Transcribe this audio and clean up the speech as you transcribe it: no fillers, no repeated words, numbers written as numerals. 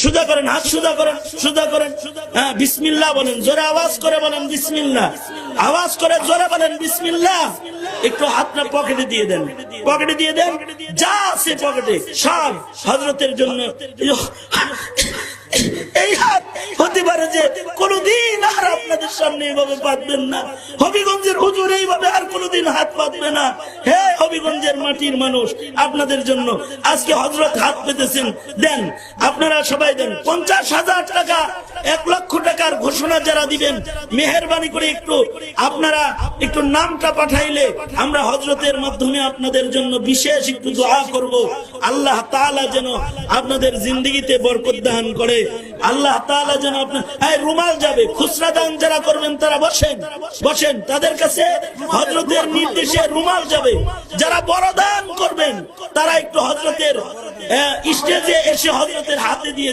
সুজা করেন, হাত সুজা করেন, সুজা করেন। হ্যাঁ, বিসমিল্লাহ বলেন, জোরে আওয়াজ করে বলেন বিসমিল্লাহ, আওয়াজ করে জোরে বলেন বিসমিল্লাহ। একটু হাতটা পকেটে দিয়ে দেন, পকেটে দিয়ে দেন, যা আছে পকেটে সব হযরতের জন্য। এই হাত হতে পারে যে কোনদিন আর আপনাদের সামনে এইভাবে পাতবেন না। হবিগঞ্জের হুজুর এইভাবে আর কোনদিন হাত পাতবে না। হে হবিগঞ্জের মাটির মানুষ, আপনাদের জন্য আজকে হযরত হাত পেতেছেন, দেন আপনারা সবাই দেন। 50,000 টাকা, 1 লক্ষ টাকার ঘোষণা যারা দিবেন, মেহেরবানি করে একটু আপনারা একটু নামটা পাঠাইলে আমরা হযরতের মাধ্যমে আপনাদের জন্য বিশেষ একটু দোয়া করব। আল্লাহ তাআলা যেন আপনাদের জিন্দেগিতে বরকত দান করে। আল্লাহ তাআলা যেন আপনার রুমাল যাবে, খুচরা দান যারা করবেন তারা বসেন, বসেন, তাদের কাছে হযরতের নির্দেশে রুমাল যাবে। যারা বড় দান করবেন তারা একটু হযরতের স্টেজে এসে হযরতের হাতে দিয়ে